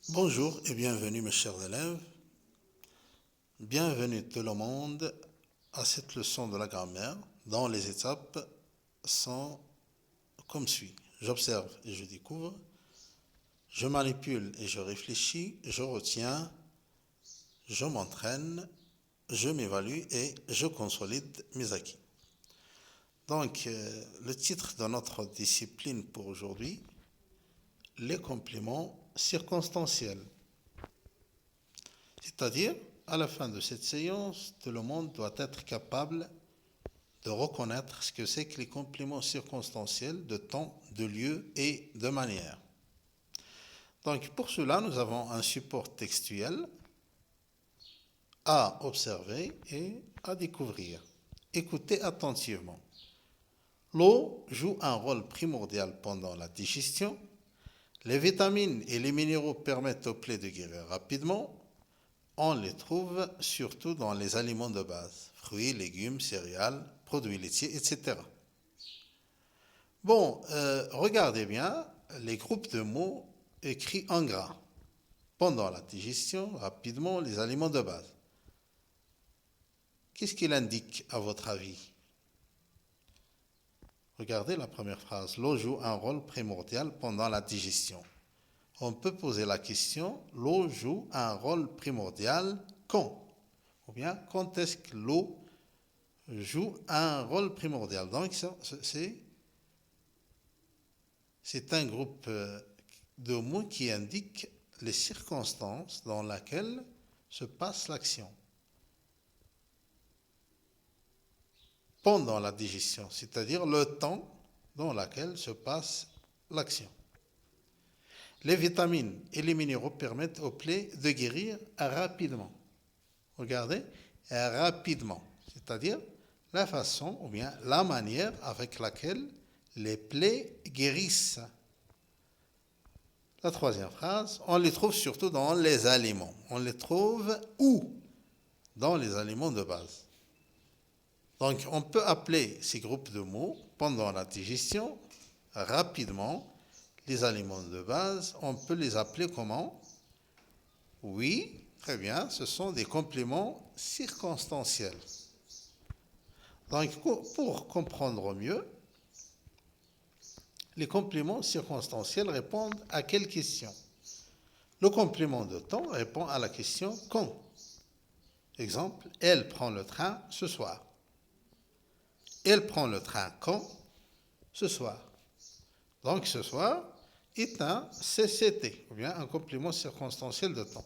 Bonjour et bienvenue mes chers élèves. Bienvenue tout le monde à cette leçon de la grammaire dont les étapes sont comme suit. J'observe et je découvre, je manipule et je réfléchis, je retiens, je m'entraîne, je m'évalue et je consolide mes acquis. Donc, le titre de notre discipline pour aujourd'hui, les compléments circonstanciels. C'est-à-dire, à la fin de cette séance, tout le monde doit être capable de reconnaître ce que c'est que les compléments circonstanciels de temps, de lieu et de manière. Donc, pour cela, nous avons un support textuel à observer et à découvrir. Écoutez attentivement. L'eau joue un rôle primordial pendant la digestion. Les vitamines et les minéraux permettent aux plaies de guérir rapidement. On les trouve surtout dans les aliments de base, fruits, légumes, céréales, produits laitiers, etc. Bon, regardez bien les groupes de mots écrits en gras. Pendant la digestion, rapidement, les aliments de base. Qu'est-ce qu'il indique à votre avis? Regardez la première phrase. L'eau joue un rôle primordial pendant la digestion. On peut poser la question, l'eau joue un rôle primordial quand? Ou bien, quand est-ce que l'eau joue un rôle primordial? Donc, c'est un groupe de mots qui indique les circonstances dans lesquelles se passe l'action. Pendant la digestion, c'est-à-dire le temps dans lequel se passe l'action. Les vitamines et les minéraux permettent aux plaies de guérir rapidement. Regardez, rapidement, c'est-à-dire la façon ou bien la manière avec laquelle les plaies guérissent. La troisième phrase, on les trouve surtout dans les aliments. On les trouve où? Dans les aliments de base. Donc, on peut appeler ces groupes de mots pendant la digestion, rapidement, les aliments de base, on peut les appeler comment? Oui, très bien, ce sont des compléments circonstanciels. Donc, pour comprendre mieux, les compléments circonstanciels répondent à quelle question? Le complément de temps répond à la question quand. Exemple, elle prend le train ce soir. Elle prend le train quand? Ce soir. Donc, ce soir est un CCT, ou bien un complément circonstanciel de temps.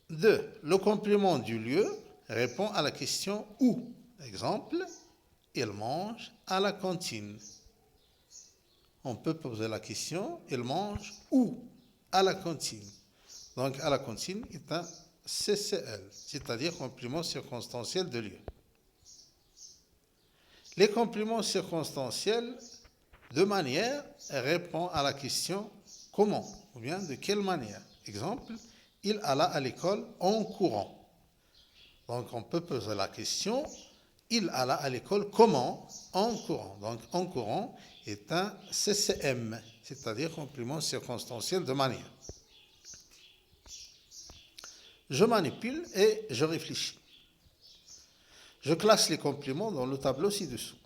2. Le complément du lieu répond à la question où. Exemple, il mange à la cantine. On peut poser la question, il mange où? À la cantine. Donc, à la cantine est un CCL, c'est-à-dire complément circonstanciel de lieu. Les compléments circonstanciels de manière répondent à la question comment ou bien de quelle manière. Exemple, il alla à l'école en courant. Donc, on peut poser la question, il alla à l'école comment? En courant. Donc, en courant est un CCM, c'est-à-dire complément circonstanciel de manière. Je manipule et je réfléchis. Je classe les compléments dans le tableau ci-dessous.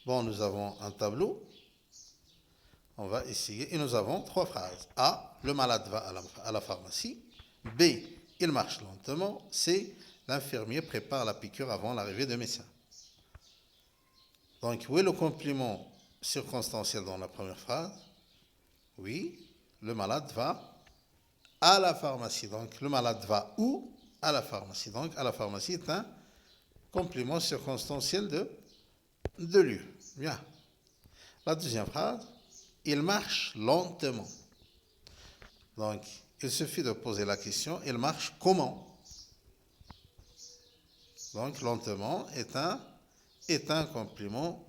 Bon, nous avons un tableau. On va essayer. Et nous avons 3 phrases. A, le malade va à la pharmacie. B, il marche lentement. C, l'infirmier prépare la piqûre avant l'arrivée du médecin. Donc, où est le complément circonstanciel dans la première phrase? Oui, le malade va à la pharmacie. Donc, le malade va où? À la pharmacie. Donc, à la pharmacie est un complément circonstanciel de lieu. Bien. La deuxième phrase, il marche lentement. Donc, il suffit de poser la question, il marche comment? Donc, lentement est un complément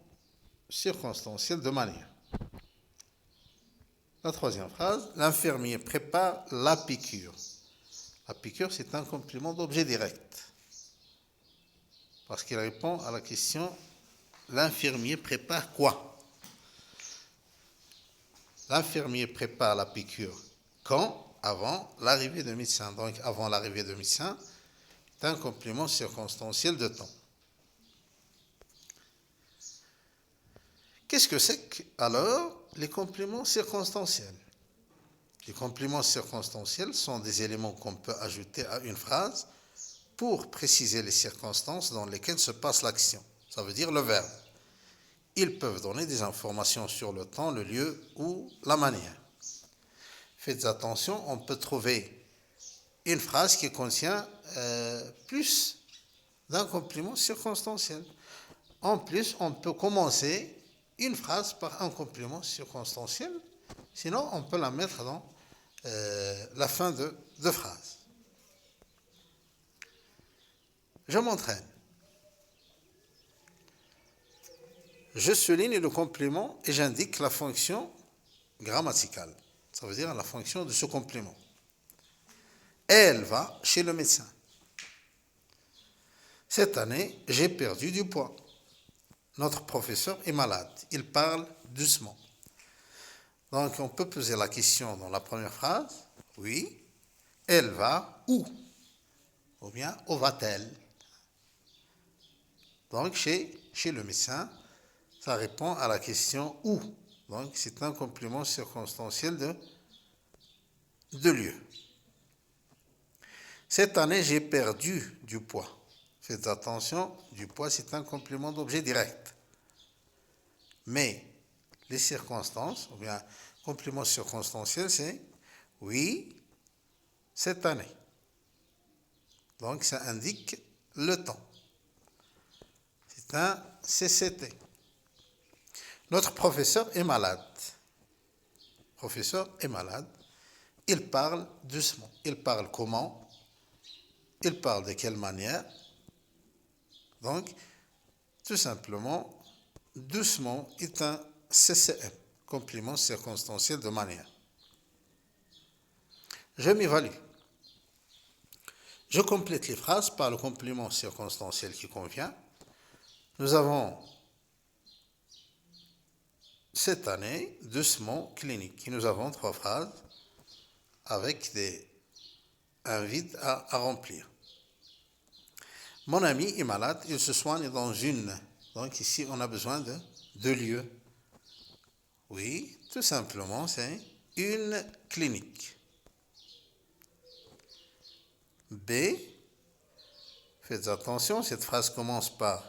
circonstanciel de manière. La troisième phrase, l'infirmier prépare la piqûre. La piqûre, c'est un complément d'objet direct. Parce qu'il répond à la question, l'infirmier prépare quoi? L'infirmier prépare la piqûre quand? Avant l'arrivée du médecin. Donc, avant l'arrivée du médecin, c'est un complément circonstanciel de temps. Qu'est-ce que c'est que, alors, les compléments circonstanciels? Les compléments circonstanciels sont des éléments qu'on peut ajouter à une phrase pour préciser les circonstances dans lesquelles se passe l'action. Ça veut dire le verbe. Ils peuvent donner des informations sur le temps, le lieu ou la manière. Faites attention, on peut trouver une phrase qui contient plus d'un complément circonstanciel. En plus, on peut commencer une phrase par un complément circonstanciel, sinon on peut la mettre dans la fin de phrase. Je m'entraîne. Je souligne le complément et j'indique la fonction grammaticale. Ça veut dire la fonction de ce complément. Elle va chez le médecin. Cette année, j'ai perdu du poids. Notre professeur est malade. Il parle doucement. Donc, on peut poser la question dans la première phrase. Oui. Elle va où? Ou bien, où va-t-elle? Donc, chez le médecin, ça répond à la question où. Donc, c'est un complément circonstanciel de lieu. Cette année, j'ai perdu du poids. Faites attention, du poids, c'est un complément d'objet direct. Mais les circonstances, ou bien complément circonstanciel, c'est oui, cette année. Donc, ça indique le temps. C'est un CCT. Notre professeur est malade. Le professeur est malade. Il parle doucement. Il parle comment? Il parle de quelle manière? Donc, tout simplement, doucement est un CCM, complément circonstanciel de manière. Je m'évalue. Je complète les phrases par le complément circonstanciel qui convient. Nous avons cette année doucement clinique. Nous avons 3 phrases avec un vide à remplir. Mon ami est malade, il se soigne dans une. Donc ici, on a besoin de 2 lieux. Oui, tout simplement, c'est une clinique. B, faites attention, cette phrase commence par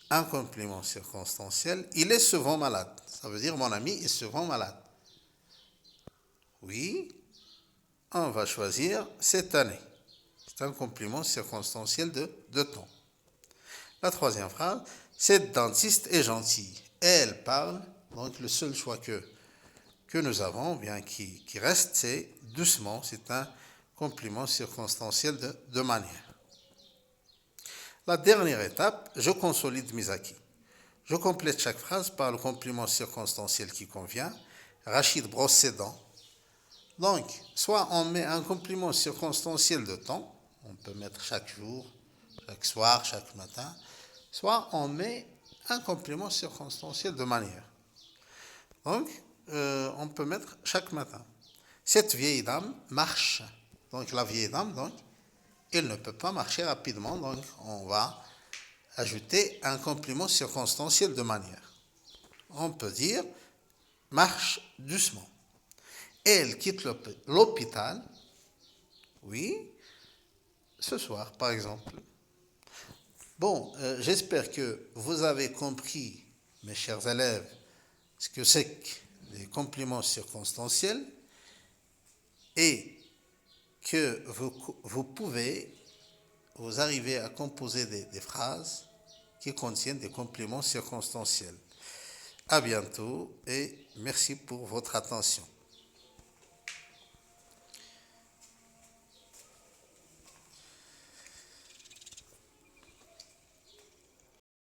un complément circonstanciel. Il est souvent malade. Ça veut dire mon ami est souvent malade. Oui, on va choisir cette année. C'est un complément circonstanciel de temps. La troisième phrase, cette dentiste est gentille. Elle parle, donc le seul choix que nous avons, bien qui reste, c'est doucement. C'est un complément circonstanciel de manière. La dernière étape, je consolide mes acquis. Je complète chaque phrase par le complément circonstanciel qui convient. Rachid brosse ses dents. Donc, soit on met un complément circonstanciel de temps, on peut mettre chaque jour, chaque soir, chaque matin, soit on met un complément circonstanciel de manière. Donc, on peut mettre chaque matin. Cette vieille dame marche. Donc, la vieille dame, donc, elle ne peut pas marcher rapidement, donc on va ajouter un complément circonstanciel de manière. On peut dire marche doucement. Elle quitte l'hôpital, oui, ce soir, par exemple. Bon, j'espère que vous avez compris, mes chers élèves, ce que c'est que les compléments circonstanciels et que vous arrivez à composer des phrases qui contiennent des compléments circonstanciels. À bientôt et merci pour votre attention.